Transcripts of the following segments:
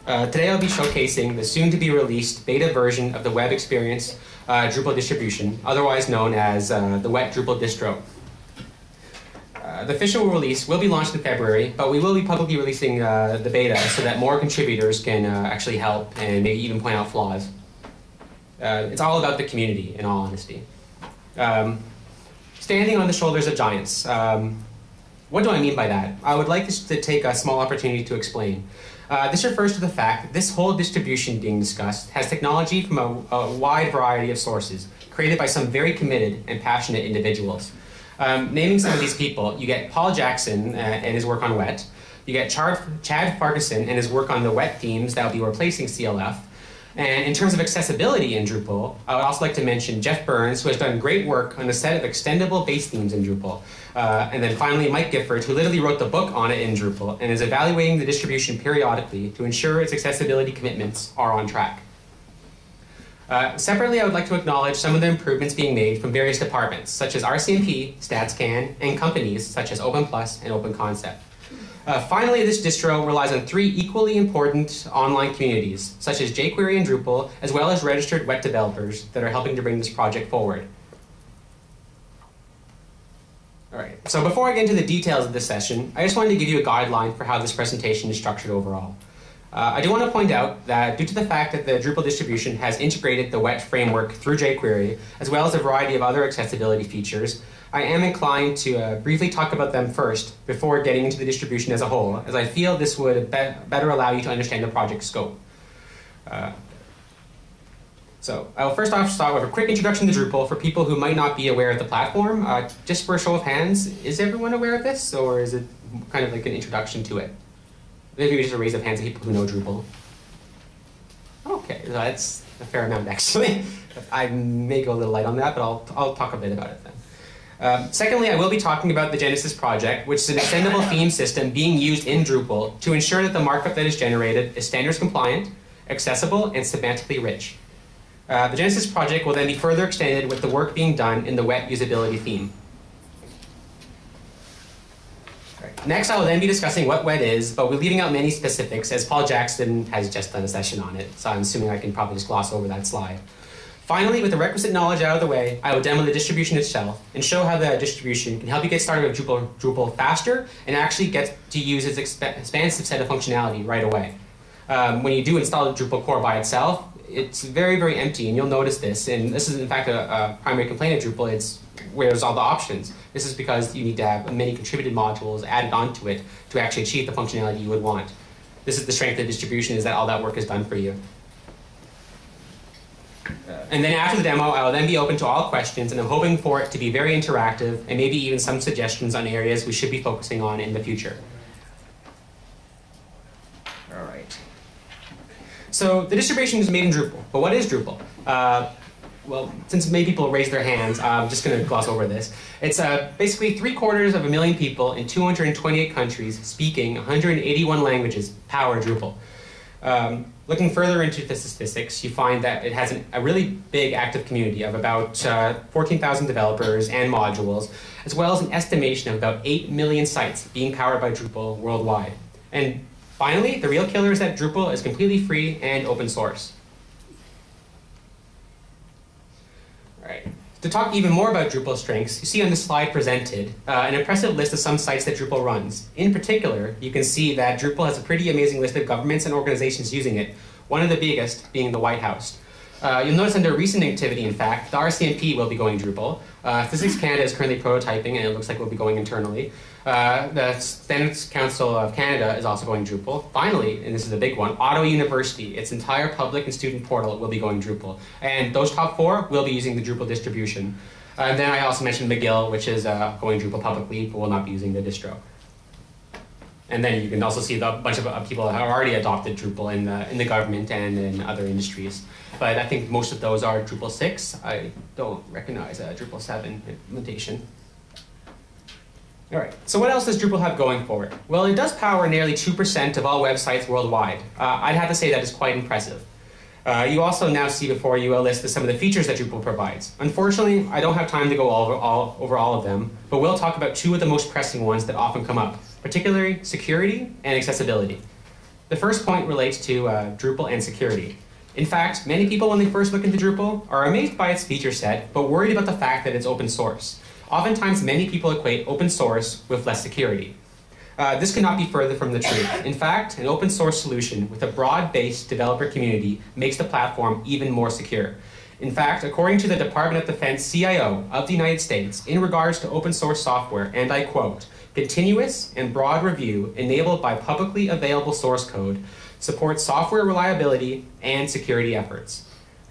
Today I'll be showcasing the soon-to-be-released beta version of the web experience Drupal distribution, otherwise known as the wet Drupal distro. The official release will be launched in February, but we will be publicly releasing the beta so that more contributors can actually help and maybe even point out flaws. It's all about the community, in all honesty. Standing on the shoulders of giants. What do I mean by that? I would like to take a small opportunity to explain. This refers to the fact that this whole distribution being discussed has technology from a wide variety of sources, created by some very committed and passionate individuals. Naming some of these people, you get Paul Jackson and his work on wet, you get Chad Farquharson and his work on the wet themes that will be replacing CLF, and in terms of accessibility in Drupal, I would also like to mention Jeff Burns, who has done great work on a set of extendable base themes in Drupal. And then finally, Mike Gifford, who literally wrote the book on it in Drupal and is evaluating the distribution periodically to ensure its accessibility commitments are on track. Separately, I would like to acknowledge some of the improvements being made from various departments, such as RCMP, StatsCan, and companies such as OpenPlus and OpenConcept. Finally, this distro relies on three equally important online communities, such as jQuery and Drupal, as well as registered wet developers that are helping to bring this project forward. All right, so before I get into the details of this session, I just wanted to give you a guideline for how this presentation is structured overall. I do want to point out that due to the fact that the Drupal distribution has integrated the wet framework through jQuery, as well as a variety of other accessibility features, I am inclined to briefly talk about them first before getting into the distribution as a whole, as I feel this would better allow you to understand the project scope. So I will first off start with a quick introduction to Drupal for people who might not be aware of the platform. Just for a show of hands, is everyone aware of this, or is it kind of like an introduction to it? Maybe just a raise of hands of people who know Drupal. Okay, that's a fair amount actually. I may go a little light on that, but I'll talk a bit about it then. Secondly, I will be talking about the Genesis project, which is an extendable theme system being used in Drupal to ensure that the markup that is generated is standards compliant, accessible, and semantically rich. The Genesis project will then be further extended with the work being done in the wet usability theme. Next, I will then be discussing what wet is, but we're leaving out many specifics as Paul Jackson has just done a session on it, so I'm assuming I can probably just gloss over that slide. Finally, with the requisite knowledge out of the way, I will demo the distribution itself and show how the distribution can help you get started with Drupal faster and actually get to use its expansive set of functionality right away. When you do install the Drupal core by itself, it's very, very empty, and you'll notice this. And this is, in fact, a primary complaint of Drupal. It's where there's all the options. This is because you need to have many contributed modules added onto it to actually achieve the functionality you would want. This is the strength of the distribution, is that all that work is done for you. And then after the demo, I will then be open to all questions, and I'm hoping for it to be very interactive and maybe even some suggestions on areas we should be focusing on in the future. All right. So the distribution is made in Drupal, but what is Drupal? Well, since many people raised their hands, I'm just going to gloss over this. It's basically 750,000 people in 228 countries speaking 181 languages power Drupal. Looking further into the statistics, you find that it has a really big active community of about 14,000 developers and modules, as well as an estimation of about 8 million sites being powered by Drupal worldwide. And finally, the real killer is that Drupal is completely free and open source. All right. To talk even more about Drupal's strengths, you see on the slide presented an impressive list of some sites that Drupal runs. In particular, you can see that Drupal has a pretty amazing list of governments and organizations using it, one of the biggest being the White House. You'll notice under recent activity, in fact, the RCMP will be going Drupal. Statistics Canada is currently prototyping, and it looks like we'll be going internally. The Standards Council of Canada is also going Drupal. Finally, and this is a big one, Ottawa University, its entire public and student portal will be going Drupal. And those top four will be using the Drupal distribution. And then I also mentioned McGill, which is going Drupal publicly, but will not be using the distro. And then you can also see the bunch of people that have already adopted Drupal in the government and in other industries. But I think most of those are Drupal 6. I don't recognize Drupal7 implementation. All right, so what else does Drupal have going for it? Well, it does power nearly 2% of all websites worldwide. I'd have to say that is quite impressive. You also now see before you a list of some of the features that Drupal provides. Unfortunately, I don't have time to go over all of them, but we'll talk about two of the most pressing ones that often come up, particularly security and accessibility. The first point relates to Drupal and security. In fact, many people when they first look into Drupal are amazed by its feature set, but worried about the fact that it's open source. Oftentimes, many people equate open source with less security. This could not be further from the truth. In fact, an open source solution with a broad-based developer community makes the platform even more secure. In fact, according to the Department of Defense CIO of the United States, in regards to open source software, and I quote, "Continuous and broad review enabled by publicly available source code supports software reliability and security efforts."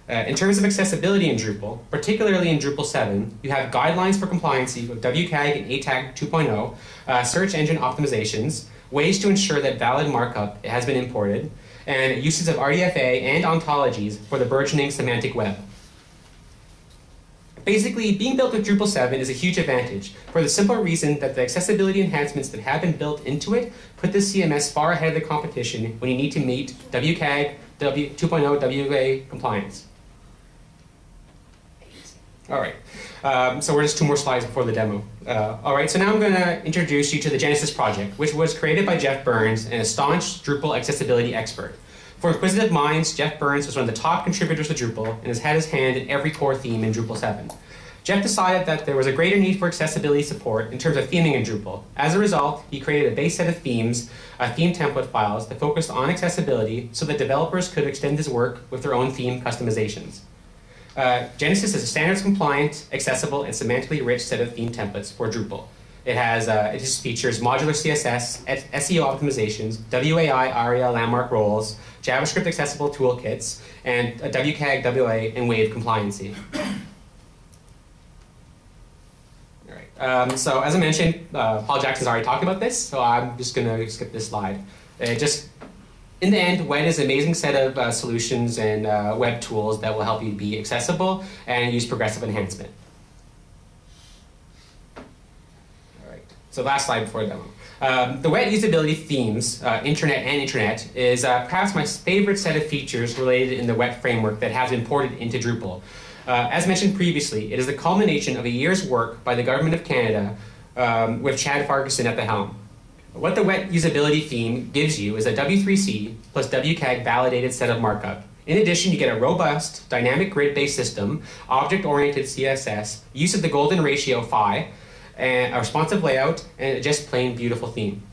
In terms of accessibility in Drupal, particularly in Drupal7, you have guidelines for compliancy with WCAG and ATAG 2.0, search engine optimizations, ways to ensure that valid markup has been imported, and uses of RDFA and ontologies for the burgeoning semantic web. Basically, being built with Drupal7 is a huge advantage for the simple reason that the accessibility enhancements that have been built into it put the CMS far ahead of the competition when you need to meet WCAG 2.0 WA compliance. All right, so we're just 2 more slides before the demo. All right, so now I'm going to introduce you to the Genesis project, which was created by Jeff Burns, an staunch Drupal accessibility expert. For inquisitive minds, Jeff Burns was one of the top contributors to Drupal and has had his hand in every core theme in Drupal7. Jeff decided that there was a greater need for accessibility support in terms of theming in Drupal. As a result, he created a base set of themes, theme template files that focused on accessibility so that developers could extend his work with their own theme customizations. Genesis is a standards-compliant, accessible, and semantically rich set of theme templates for Drupal. It just features modular CSS, SEO optimizations, WAI, ARIA, landmark roles, JavaScript accessible toolkits, and a WCAG, WA, and Wave compliancy. All right. So as I mentioned, Paul Jackson's already talked about this, so I'm just going to skip this slide. In the end, WED is an amazing set of solutions and web tools that will help you be accessible and use progressive enhancement. All right, so last slide before the demo. The WED usability themes, intranet and intranet, is perhaps my favorite set of features related in the WED framework that has been ported into Drupal. As mentioned previously, it is the culmination of a year's work by the Government of Canada with Chad Farquharson at the helm. What the WET usability theme gives you is a W3C plus WCAG validated set of markup. In addition, you get a robust, dynamic grid-based system, object-oriented CSS, use of the golden ratio phi, and a responsive layout, and just plain beautiful theme.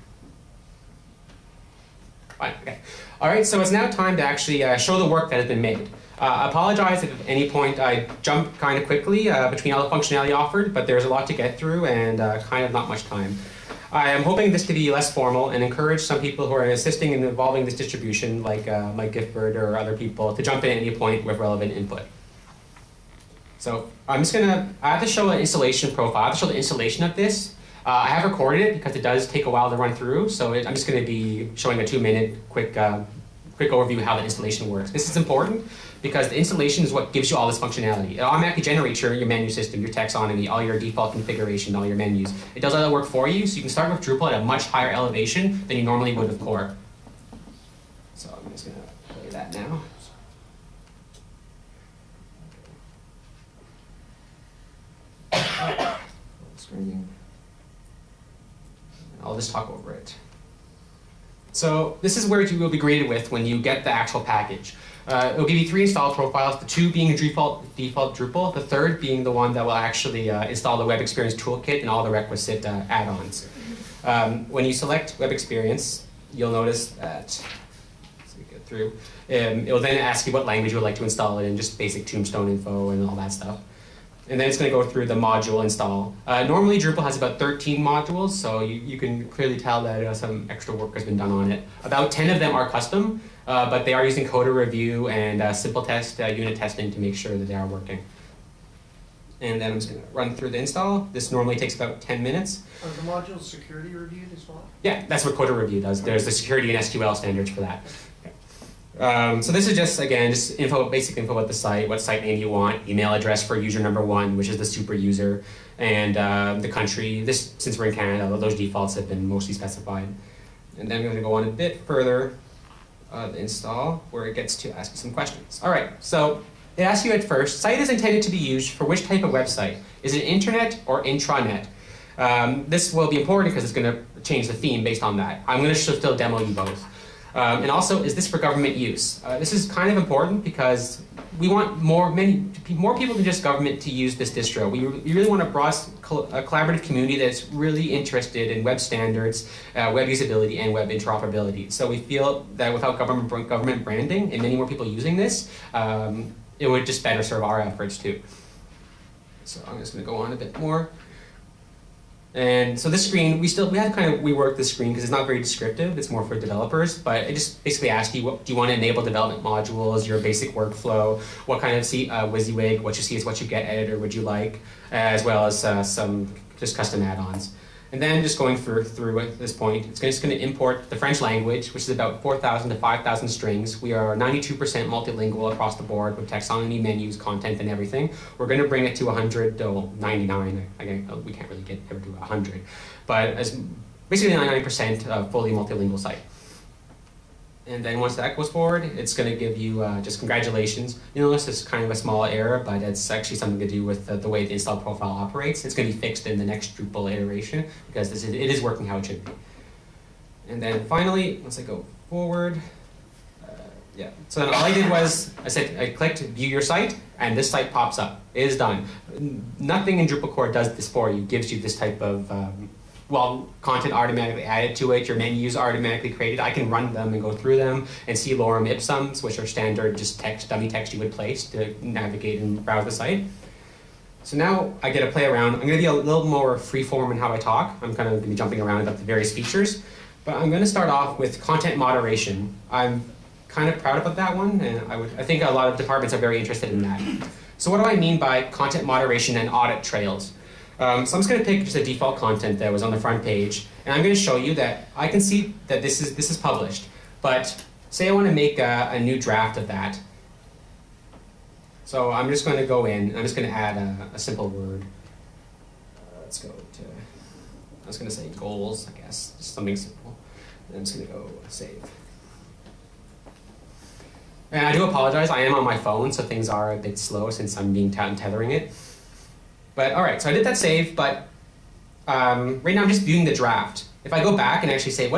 Fine, okay. All right, so it's now time to actually show the work that has been made. I apologize if at any point I jumped kind of quickly between all the functionality offered, but there's a lot to get through and kind of not much time. I am hoping this to be less formal and encourage some people who are assisting in evolving this distribution, like Mike Gifford or other people, to jump in at any point with relevant input. So I have to show an installation profile. I have to show the installation of this. I have recorded it because it does take a while to run through, so I'm just going to be showing a 2-minute quick overview of how the installation works. This is important because the installation is what gives you all this functionality. It automatically generates your menu system, your taxonomy, all your default configuration, all your menus. It does all that work for you, so you can start with Drupal at a much higher elevation than you normally would with core. So I'm just going to play that now. Screen. I'll just talk over it. So this is where you will be greeted with when you get the actual package. It will give you 3 install profiles, the 2 being a default Drupal, the 3rd being the one that will actually install the Web Experience Toolkit and all the requisite add-ons. When you select Web Experience, you'll notice that, as we get through, it will then ask you what language you would like to install it in, just basic Tombstone info and all that stuff. And then it's going to go through the module install. Normally Drupal has about 13 modules, so you can clearly tell that some extra work has been done on it. About 10 of them are custom, but they are using coder review and simple test unit testing to make sure that they are working. And then I'm just going to run through the install. This normally takes about 10 minutes. Are the modules security reviewed as well? Yeah, that's what coder review does. There's the security and SQL standards for that. So this is just, again, just basic info about the site, what site name you want, email address for user number 1, which is the super user, and the country. Since we're in Canada, those defaults have been mostly specified. And then I'm going to go on a bit further, the install, where it gets to ask you some questions. All right, so it asks you at first, site is intended to be used for which type of website? Is it internet or intranet? This will be important because it's going to change the theme based on that. I'm going to still demo you both. And also, is this for government use? This is kind of important because we want more people than just government to use this distro. We really want a broad collaborative community that's really interested in web standards, web usability, and web interoperability. So we feel that without government branding and many more people using this, it would just better serve our efforts too. So I'm just going to go on a bit more. And so this screen, we had to kind of rework this screen because it's not very descriptive. It's more for developers, but it just basically asks you, do you want to enable development modules, your basic workflow, what kind of WYSIWYG, what you see is what you get editor would you like, as well as some just custom add-ons. And then just going through at this point, it's just going to import the French language, which is about 4,000 to 5,000 strings. We are 92% multilingual across the board with taxonomy, menus, content, and everything. We're going to bring it to 100, to 99. Again, we can't really get ever to 100, but as basically 99% fully multilingual site. And then once that goes forward, it's going to give you just congratulations. You'll notice this is kind of a small error, but it's actually something to do with the way the install profile operates. It's going to be fixed in the next Drupal iteration because it is working how it should be. And then finally, once I go forward, yeah. So then all I did was I clicked view your site, and this site pops up. It is done. Nothing in Drupal core does this for you. Gives you this type of content automatically added to it, your menus are automatically created. I can run them and go through them and see lorem ipsums, which are standard just text, dummy text you would place to navigate and browse the site. So now I get to play around. I'm going to be a little more freeform in how I talk. I'm kind of going to be jumping around about the various features, but I'm going to start off with content moderation. I'm kind of proud about that one, and I think a lot of departments are very interested in that. So what do I mean by content moderation and audit trails? So I'm just going to pick just the default content that was on the front page, and I'm going to show you that I can see that this is published. But say I want to make a new draft of that. So I'm just going to go in, and I'm just going to add a simple word. Let's go to, I was going to say goals, I guess, just something simple. And I'm just going to go save. And I do apologize, I am on my phone, so things are a bit slow since I'm tethering it. But all right, so I did that save, but right now I'm just viewing the draft. If I go back and actually say, if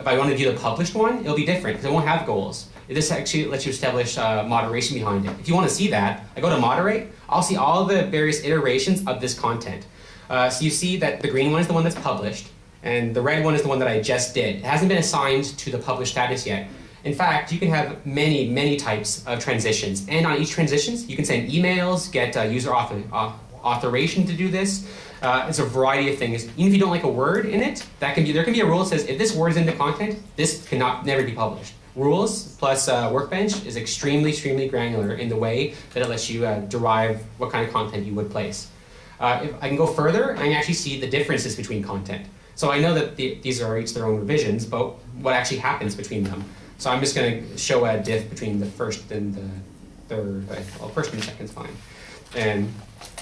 I want to view the published one, it'll be different because it won't have goals. This actually lets you establish moderation behind it. If you want to see that, I go to moderate, I'll see all the various iterations of this content. So you see that the green one is the one that's published, and the red one is the one that I just did. It hasn't been assigned to the published status yet. In fact, you can have many, many types of transitions, and on each transitions, you can send emails, get user authorization to do this. It's a variety of things. Even if you don't like a word in it, there can be a rule that says if this word is in the content, this cannot never be published. Rules plus Workbench is extremely, extremely granular in the way that it lets you derive what kind of content you would place. If I can go further, I can actually see the differences between content. So I know that these are each their own revisions, but what actually happens between them. So I'm just going to show a diff between the first and the third. Well, first and second is fine. And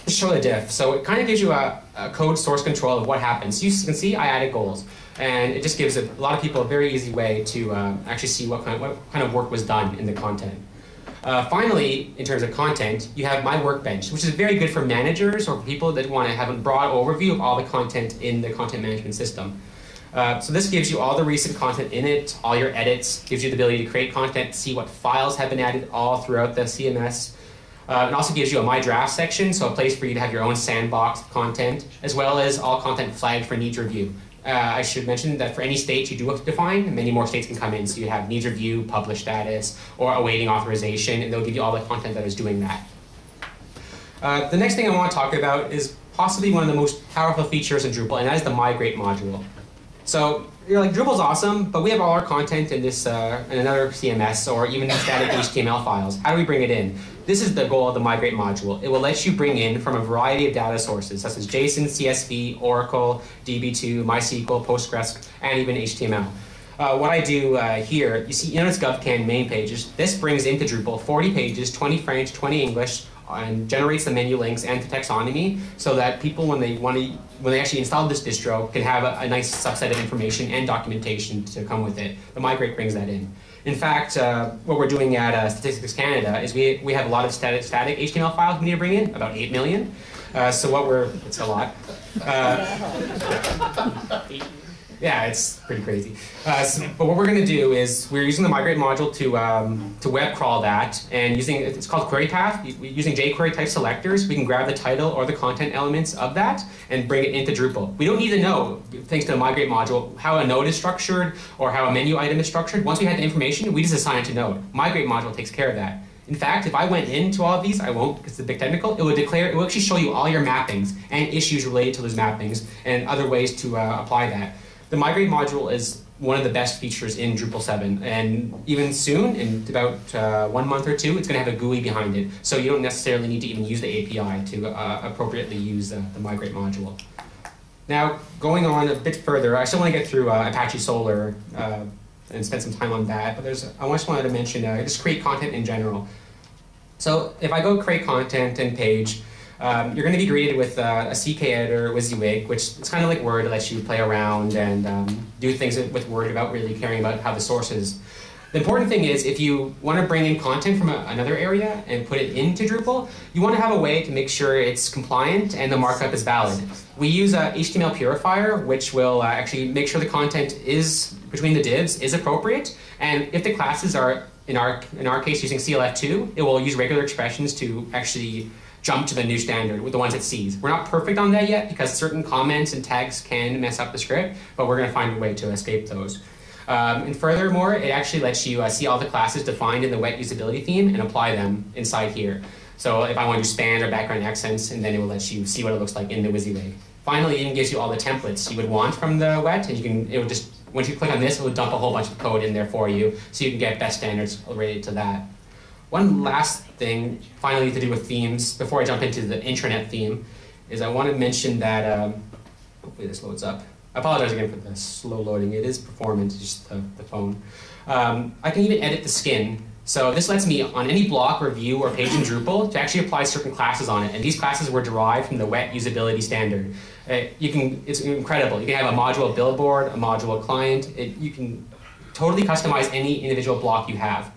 just show the diff. So it kind of gives you a code source control of what happens. You can see I added goals. And it just gives a lot of people a very easy way to actually see what kind of work was done in the content. Finally, in terms of content, you have My Workbench, which is very good for managers or for people that want to have a broad overview of all the content in the content management system. So this gives you all the recent content in it, all your edits, gives you the ability to create content, see what files have been added all throughout the CMS. It also gives you a My Draft section, so a place for you to have your own sandbox content, as well as all content flagged for needs review. I should mention that for any state you do define, many more states can come in, so you have needs review, published status, or awaiting authorization, and they'll give you all the content that is doing that. The next thing I want to talk about is possibly one of the most powerful features in Drupal, and that is the migrate module. So you're like, Drupal's awesome, but we have all our content in this in another CMS or even static HTML files. How do we bring it in? This is the goal of the migrate module. It will let you bring in from a variety of data sources, such as JSON, CSV, Oracle, DB2, MySQL, Postgres, and even HTML. What I do here, you notice GovCan main pages. This brings into Drupal 40 pages, 20 French, 20 English, and generates the menu links and the taxonomy so that people, when they actually install this distro, can have a nice subset of information and documentation to come with it. The migrate brings that in. In fact, what we're doing at Statistics Canada is we have a lot of static HTML files we need to bring in, about 8 million. So it's a lot. Yeah, it's pretty crazy. But what we're going to do is we're using the migrate module to web crawl that, and it's called query path. Using jQuery type selectors, we can grab the title or the content elements of that and bring it into Drupal. We don't need to know, thanks to the migrate module, how a node is structured or how a menu item is structured. Once we have the information, we just assign it to node. Migrate module takes care of that. In fact, if I went into all of these, I won't because it's a bit technical, it will actually show you all your mappings and issues related to those mappings and other ways to apply that. The migrate module is one of the best features in Drupal7, and even soon, in about 1 month or two, it's going to have a GUI behind it, so you don't necessarily need to even use the API to appropriately use the migrate module. Now, going on a bit further, I still want to get through Apache Solr and spend some time on that, but I just wanted to mention just create content in general. So if I go create content and page, you're going to be greeted with a CK editor, WYSIWYG, which it's kind of like Word. It lets you play around and do things with Word without really caring about how the source is. The important thing is if you want to bring in content from another area and put it into Drupal, you want to have a way to make sure it's compliant and the markup is valid. We use a HTML purifier, which will actually make sure the content is between the divs is appropriate, and if the classes are in our case using CLF2, it will use regular expressions to actually jump to the new standard with the ones it sees. We're not perfect on that yet because certain comments and tags can mess up the script, but we're going to find a way to escape those. And furthermore, it actually lets you see all the classes defined in the wet usability theme and apply them inside here. So if I want to do span or background accents, and then it will let you see what it looks like in the WYSIWYG. Finally, it even gives you all the templates you would want from the wet, and it will just, once you click on this, it will dump a whole bunch of code in there for you, so you can get best standards related to that. One last thing, finally, to do with themes, before I jump into the intranet theme, is I want to mention that, hopefully this loads up. I apologize again for the slow loading. It is performant, just the phone. I can even edit the skin. So this lets me, on any block or view or page in Drupal, to actually apply certain classes on it. And these classes were derived from the wet usability standard. It's incredible. You can have a module billboard, a module client. You can totally customize any individual block you have.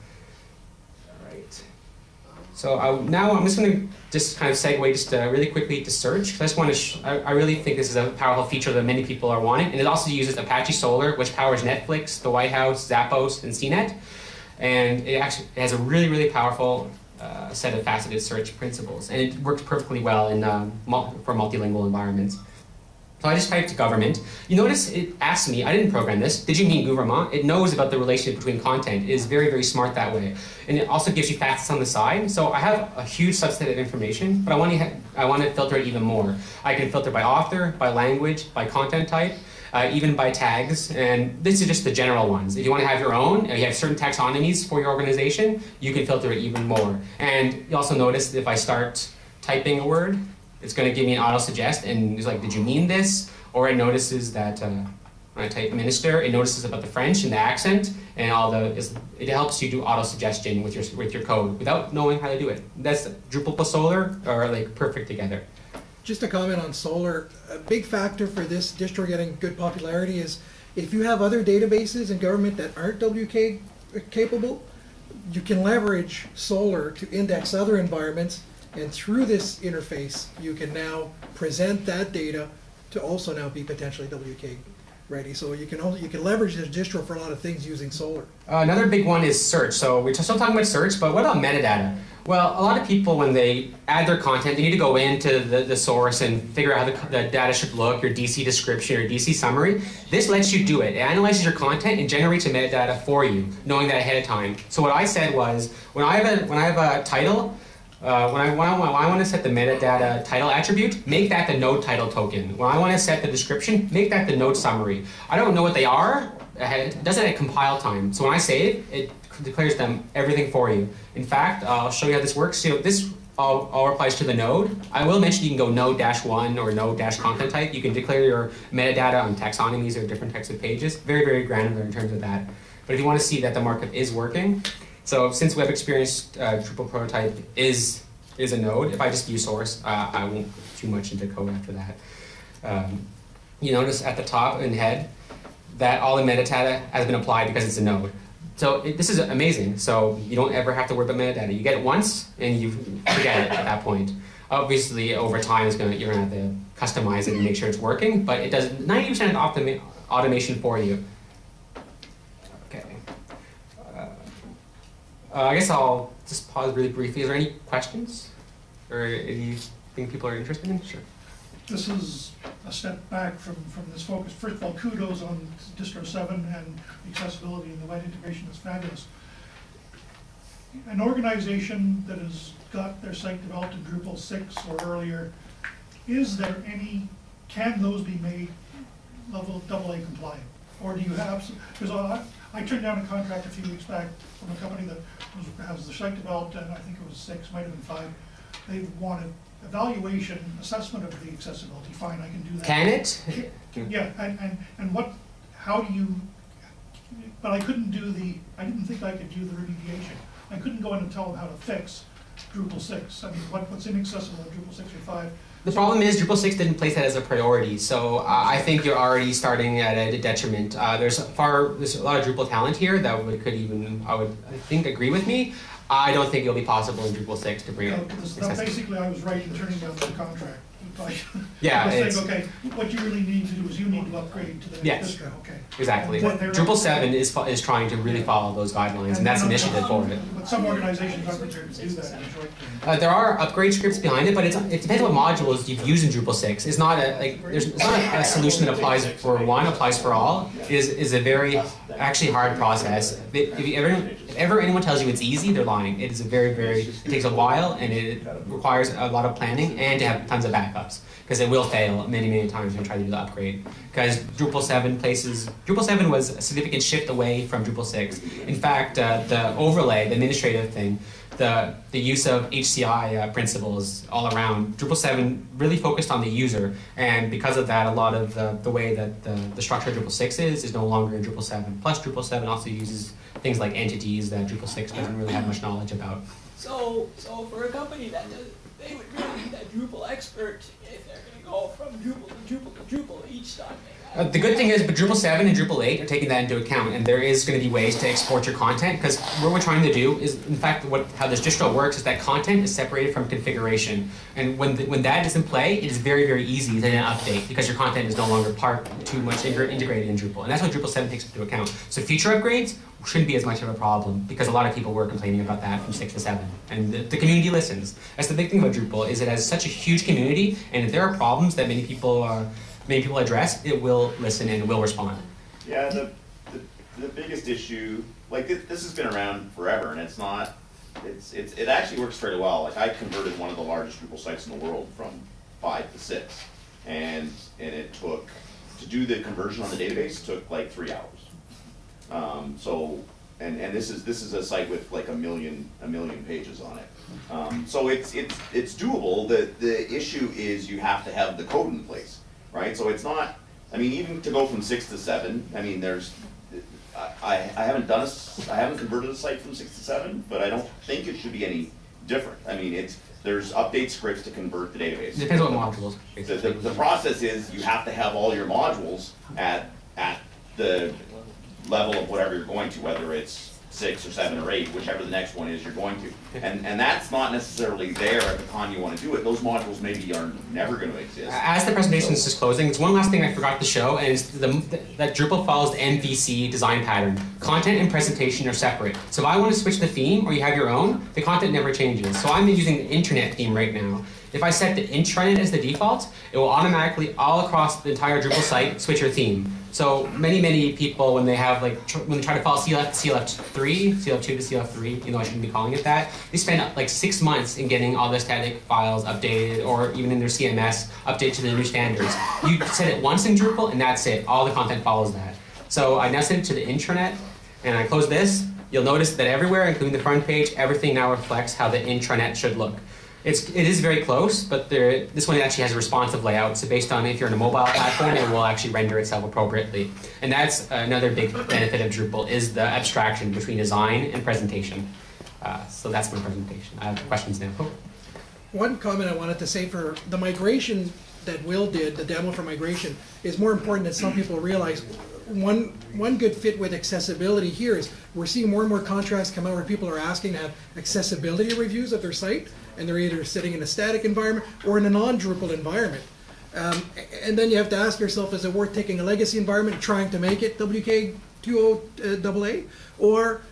So now I'm just going to kind of segue really quickly to search. I just want to I really think this is a powerful feature that many people are wanting. And it also uses Apache Solr, which powers Netflix, the White House, Zappos, and CNET. And it has a really, really powerful set of faceted search principles. And it works perfectly well for multilingual environments. So I just typed government. You notice it asks me, I didn't program this, did you mean gouvernement? It knows about the relationship between content. It is very, very smart that way. And it also gives you facets on the side. So I have a huge subset of information, but I want to filter it even more. I can filter by author, by language, by content type, even by tags. And this is just the general ones. If you want to have your own, and you have certain taxonomies for your organization, you can filter it even more. And you also notice that if I start typing a word, it's going to give me an auto-suggest, and it's like, did you mean this? Or it notices that when I type minister, it notices about the French and the accent, and it helps you do auto-suggestion with your code without knowing how to do it. That's Drupal plus Solr are like perfect together. Just a comment on Solr. A big factor for this distro getting good popularity is if you have other databases in government that aren't WCAG capable, you can leverage Solr to index other environments. And through this interface, you can now present that data to also now be potentially WCAG ready. So you can leverage this distro for a lot of things using Solr. Another big one is search. So we're still talking about search, but what about metadata? Well, a lot of people, when they add their content, they need to go into the source and figure out how the data should look, your DC description, your DC summary. This lets you do it. It analyzes your content and generates a metadata for you, knowing that ahead of time. So what I said was, when I have a title, when I want to set the metadata title attribute, make that the node title token. When I want to set the description, make that the node summary. I don't know what they are. It does it at compile time. So when I save, it declares everything for you. In fact, I'll show you how this works. So this all applies to the node. I will mention you can go node-1 or node-content type. You can declare your metadata on taxonomies or different types of pages. Very, very granular in terms of that. But if you want to see that the markup is working, so since Web Experience Drupal prototype is a node, if I just view source, I won't go too much into code after that. You notice at the top in head that all the metadata has been applied because it's a node. So this is amazing. So you don't ever have to worry about metadata. You get it once and you forget it at that point. Obviously, over time, you're going to have to customize it and make sure it's working. But it does 90% automation for you. Okay. I guess I'll just pause really briefly. Is there any questions? Or anything people are interested in? Sure. This is a step back from this focus. First of all, kudos on Distro7 and accessibility, and the web integration is fabulous. An organization that has got their site developed in Drupal 6 or earlier, can those be made level AA compliant? Or do you have, because I turned down a contract a few weeks back from a company that has the site developed, and I think it was 6, might have been 5. They wanted evaluation, assessment of the accessibility. Fine, I can do that. Can it? Yeah, and how do you, but I couldn't do I didn't think I could do the remediation. I couldn't go in and tell them how to fix Drupal 6. I mean, what's inaccessible in Drupal 6 or 5. The problem is Drupal 6 didn't place that as a priority, so I think you're already starting at a detriment. There's a lot of Drupal talent here that I would think agree with me. I don't think it'll be possible in Drupal 6 to bring it. Basically, I was right in turning down the contract. Yeah, I was saying, okay, what you really need to do is you need to upgrade to the next distro. Okay. Exactly. Drupal 7 is trying to really follow those guidelines, and that's an initiative for it. But some organizations aren't prepared to do that in the short term. There are upgrade scripts behind it, but it depends what modules you've used in Drupal 6. It's not it's not a solution that applies for one, applies for all. It is a very actually hard process. If ever anyone tells you it's easy, they're lying. It is it takes a while, and it requires a lot of planning and to have tons of backups, because it will fail many, many times when you try to do the upgrade. Because Drupal 7 was a significant shift away from Drupal 6. In fact, the overlay, the administrative thing, the use of HCI principles all around, Drupal 7 really focused on the user, and because of that, a lot of the way that the structure of Drupal 6 is no longer in Drupal 7. Plus, Drupal 7 also uses things like entities that Drupal 6 doesn't really have much knowledge about. So for a company they would really need that Drupal expert if they're going to go from Drupal to Drupal to Drupal each time. The good thing is, but Drupal 7 and Drupal 8 are taking that into account, and there is going to be ways to export your content, because what we're trying to do is, in fact, how this distro works is that content is separated from configuration, and when that is in play, it is very, very easy to then update, because your content is no longer too much integrated in Drupal, and that's what Drupal 7 takes into account. So future upgrades shouldn't be as much of a problem, because a lot of people were complaining about that from 6 to 7, and the community listens. That's the big thing about Drupal, is it has such a huge community, and if there are problems that many people address, it will listen and it will respond. Yeah, the biggest issue, like this has been around forever, and it actually works fairly well. Like, I converted one of the largest Drupal sites in the world from 5 to 6, and it took, to do the conversion on the database, took like 3 hours. And this is a site with like a million pages on it. So it's doable. The issue is you have to have the code in place, right? So it's not, I mean, even to go from 6 to 7, I mean, I haven't converted a site from 6 to 7, but I don't think it should be any different. I mean, there's update scripts to convert the database. It depends on modules. The process is you have to have all your modules at the level of whatever you're going to, whether it's 6 or 7 or 8, whichever the next one is you're going to. And that's not necessarily there at the time you want to do it. Those modules maybe are never going to exist. As the presentation is just closing, it's one last thing I forgot to show, and it's that Drupal follows the MVC design pattern. Content and presentation are separate. So if I want to switch the theme, or you have your own, the content never changes. So I'm using the intranet theme right now. If I set the intranet as the default, it will automatically, all across the entire Drupal site, switch your theme. So many people, when they have when they try to follow CLF2 to CLF3, even though I shouldn't be calling it that, they spend like 6 months in getting all their static files updated, or even in their CMS, updated to the new standards. You set it once in Drupal, and that's it. All the content follows that. So I now set it to the intranet, and I close this. You'll notice that everywhere, including the front page, everything now reflects how the intranet should look. It is very close, but this one actually has a responsive layout, so based on if you're on a mobile platform, it will actually render itself appropriately. And that's another big benefit of Drupal, is the abstraction between design and presentation. So that's my presentation. I have questions now. Oh. One comment I wanted to say for the migration that Will did, the demo for migration, is more important than some people realize. One good fit with accessibility here is we're seeing more and more contracts come out where people are asking to have accessibility reviews of their site, and they're either sitting in a static environment or in a non-Drupal environment. And then you have to ask yourself, is it worth taking a legacy environment and trying to make it WCAG2.0 AA? Or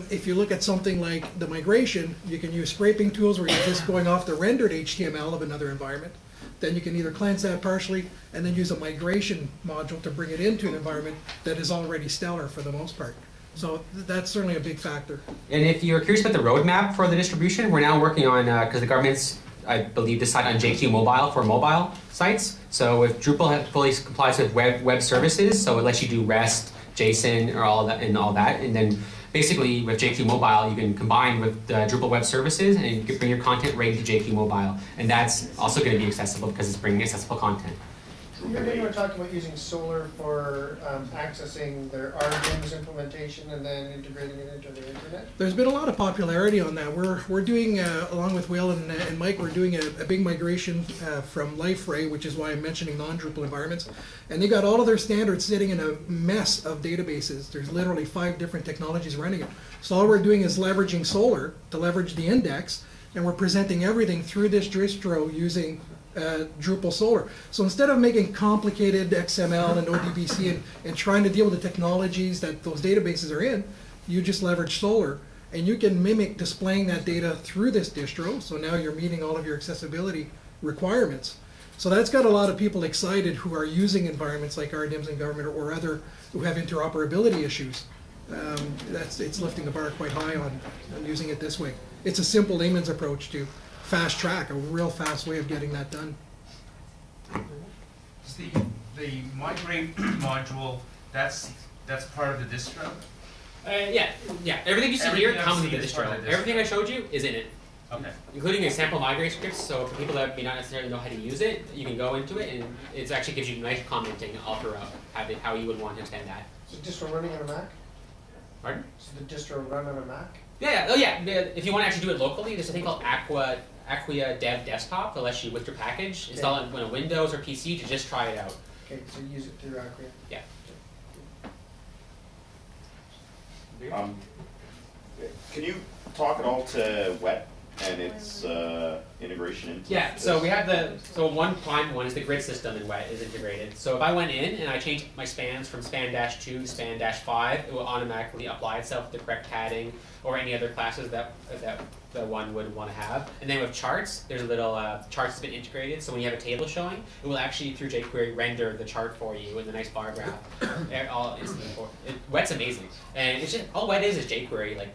if you look at something like the migration, you can use scraping tools where you're just going off the rendered HTML of another environment. Then you can either cleanse that partially and then use a migration module to bring it into an environment that is already stellar for the most part. So that's certainly a big factor. And if you're curious about the roadmap for the distribution, we're now working on, because the government's, I believe, decided on JQ Mobile for mobile sites. So if Drupal fully complies with web services, so it lets you do REST, JSON, or all that, and then basically with JQ Mobile, you can combine with Drupal web services and you can bring your content right into JQ Mobile, and that's also going to be accessible because it's bringing accessible content. You were talking about using Solar for accessing their RDIMS implementation and then integrating it into the internet? There's been a lot of popularity on that. We're doing, along with Will and Mike, we're doing a big migration from LifeRay, which is why I'm mentioning non-Drupal environments. And they got all of their standards sitting in a mess of databases. There's literally 5 different technologies running it. So all we're doing is leveraging Solar to leverage the index, and we're presenting everything through this distro using Drupal Solar. So instead of making complicated XML and ODBC and trying to deal with the technologies that those databases are in, you just leverage Solar, and you can mimic displaying that data through this distro. So now you're meeting all of your accessibility requirements. So that's got a lot of people excited who are using environments like RDIMS in government or other who have interoperability issues. It's lifting the bar quite high on using it this way. It's a simple layman's approach to fast track, a real fast way of getting that done. Is the migrate module, that's part of the distro? Yeah. Everything you see here comes with the is part distro. of the distro. Everything I showed you is in it, Okay. including example migrate scripts. So for people that may not necessarily know how to use it, you can go into it, and it actually gives you nice commenting all throughout how you would want to extend that. Is the distro running on a Mac? Pardon? Does the distro run on a Mac? Yeah. Oh yeah. If you want to actually do it locally, there's a thing called Acquia Dev Desktop that lets you, with your package, install it on a Windows or PC to just try it out. Okay, so use it through Acquia. Yeah. Can you talk at all to wet and its integration into Yeah, this? so we have one prime one is the grid system in wet is integrated. So if I went in and I changed my spans from span-2 to span-5, it will automatically apply itself to the correct padding or any other classes that one would want to have. And then with charts, there's a little charts that's been integrated. So when you have a table showing, it will actually through jQuery render the chart for you in the nice bar graph. All instantly. Wet's amazing, and it's just all wet is jQuery like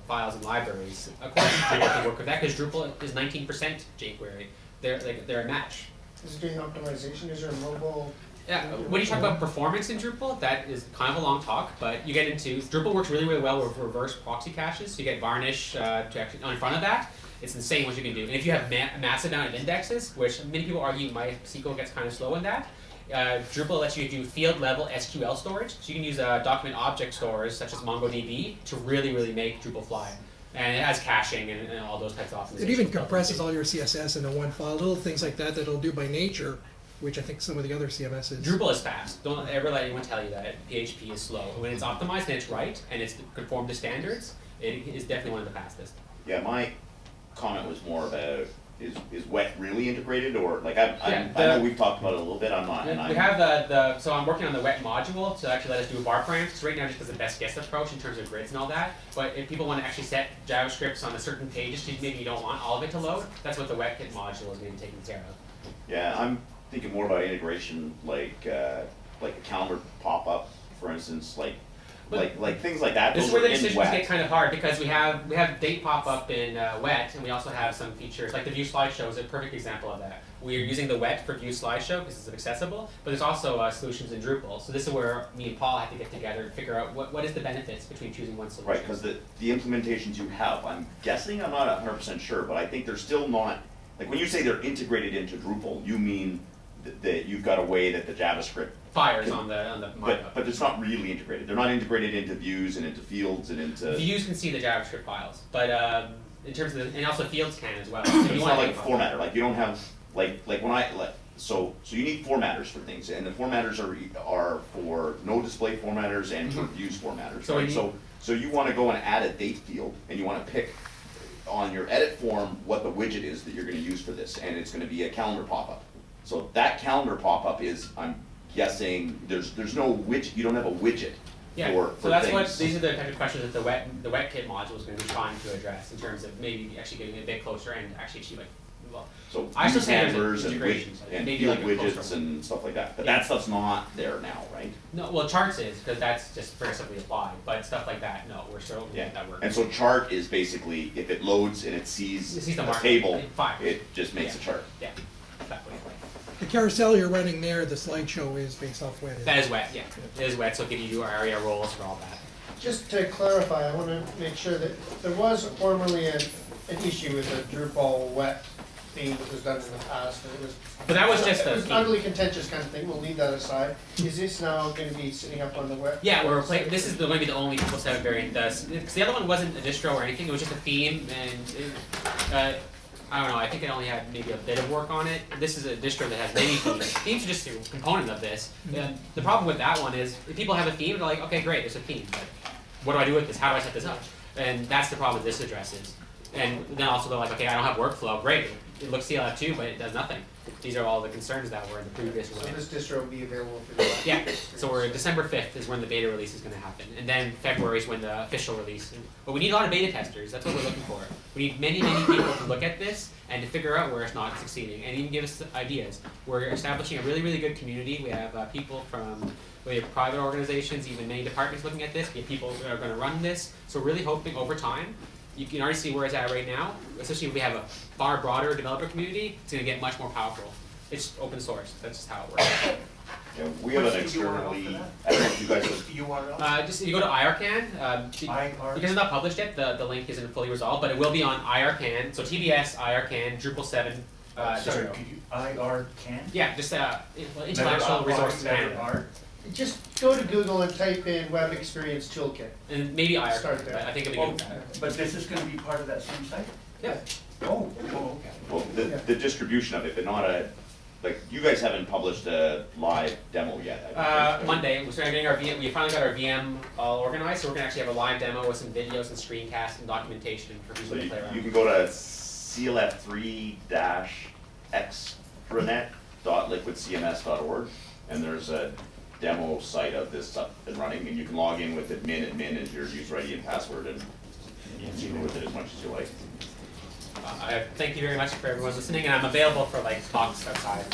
files and libraries. Of course, Drupal can work with that because Drupal is 19% jQuery. They're a match. Is it doing optimization? Is there a mobile? Yeah, when you talk about performance in Drupal, that is kind of a long talk, but you get into, Drupal works really, really well with reverse proxy caches, so you get varnish to actually, in front of that. It's insane what you can do. And if you have a massive amount of indexes, which many people argue MySQL gets kind of slow in that, Drupal lets you do field level SQL storage, so you can use document object stores such as MongoDB to really, really make Drupal fly. And it has caching and all those types of optimizations. It even compresses all your CSS into one file, little things like that it'll do by nature, which I think some of the other CMSs. Drupal is fast. Don't ever let anyone tell you that PHP is slow. When it's optimized and it's right, and it's conformed to standards, it is definitely one of the fastest. Yeah, my comment was more about is wet really integrated, or like I know we've talked about it a little bit. I'm not. We have so I'm working on the wet module to actually let us do bar parameters. Right now, just as a best guess approach in terms of grids and all that. But if people want to actually set JavaScripts on a certain pages, maybe you don't want all of it to load. That's what the wet kit module is going to be taking care of. Yeah, I'm thinking more about integration, like a calendar pop-up, for instance, like things like that. This is Those where the are in decisions wet. get kind of hard because we have date pop-up in wet, and we also have some features like the view slideshow is a perfect example of that. We're using the wet for view slideshow because it's accessible, but there's also solutions in Drupal. So this is where me and Paul have to get together and figure out what is the benefits between choosing one solution. Right, because the implementations you have, I'm guessing, I'm not 100% sure, but I think they're still not, like when you say they're integrated into Drupal, you mean that you've got a way that the JavaScript fires on the markup. but it's not really integrated. They're not integrated into views and into fields and into. Views can see the JavaScript files, but in terms of and also fields can as well. So It's not like a formatter. Like you don't have so you need formatters for things, and the formatters are for no display formatters and for views formatters. So right? So you want to go and add a date field, and you want to pick on your edit form what the widget is that you're going to use for this, and it's going to be a calendar pop-up. So that calendar pop-up is, I'm guessing, there's no widget, you don't have a widget Yeah, for so that's what, things. these are the type of questions that the WebKit module is going to be trying to address in terms of maybe actually getting a bit closer and actually achieve like, well, So I still use say there's handlers and integrations, like and maybe field like a widgets closer and stuff like that, but Yeah. that stuff's not there now, right? No, well, charts is, because that's just progressively applied, but stuff like that, no, we're still Yeah, making that work. and so chart is basically, if it loads and it sees It sees the a mark, table, fine. it just makes Yeah. a chart. Yeah, exactly. The carousel you're running there, the slideshow is based off web. That is wet, yeah, it is wet, so give you our area roles for all that. Just to clarify, I want to make sure that there was formerly an issue with the Drupal wet theme that was done in the past, and it was. But that was just it a was an theme. ugly, contentious kind of thing. We'll leave that aside. Is this now going to be sitting up on the web? Yeah, this is going to be the only Drupal7 variant does. Because the other one wasn't a distro or anything, it was just a theme, and I don't know, I think it only had maybe a bit of work on it. This is a distro that has many themes. Themes are just a component of this. The problem with that one is, if people have a theme, they're like, okay, great, there's a theme, but what do I do with this? How do I set this up? And that's the problem this addresses. And then also they're like, okay, I don't have workflow, great. It looks CLF2, but it does nothing. These are all the concerns that were in the previous So one. this distro will be available for the web? Yeah, so we're December 5th is when the beta release is going to happen, and then February is when the official release. But we need a lot of beta testers. That's what we're looking for. We need many, many people to look at this and to figure out where it's not succeeding, and even give us ideas. We're establishing a really, really good community. We have people from private organizations, even many departments looking at this. We have people that are going to run this. So we're really hoping over time. You can already see where it's at right now, especially if we have a far broader developer community, it's going to get much more powerful. It's open source, that's just how it works. Yeah, we have an What's the URL externally, for that? I don't know if you guys What's have, the URL? Just if you go to IRCAN, IR? because it's not published yet, the link isn't fully resolved, but it will be on IRCAN, so TBS, IRCAN, Drupal7. Sorry, distro. could you, IR can? Yeah, just Intellectual Resources Canada. R? Just go to Google and type in Web Experience Toolkit. And maybe IRCAN, Start there. but I think it'll be Oh, good with that. but this is gonna be part of that same site? Yeah. Oh, okay. well, Yeah. the distribution of it, but not a, like, you guys haven't published a live demo yet, have you? Right? Monday, we're starting getting our VM, we finally got our VM all organized, so we're gonna actually have a live demo with some videos and screencasts and documentation for people So to you play around. can go to clf3-extranet.liquidcms.org, and there's a demo site of this up and running, and you can log in with admin as your user ID and password, and you can tinker with it as much as you like. Thank you very much for everyone listening, and I'm available for like talks outside.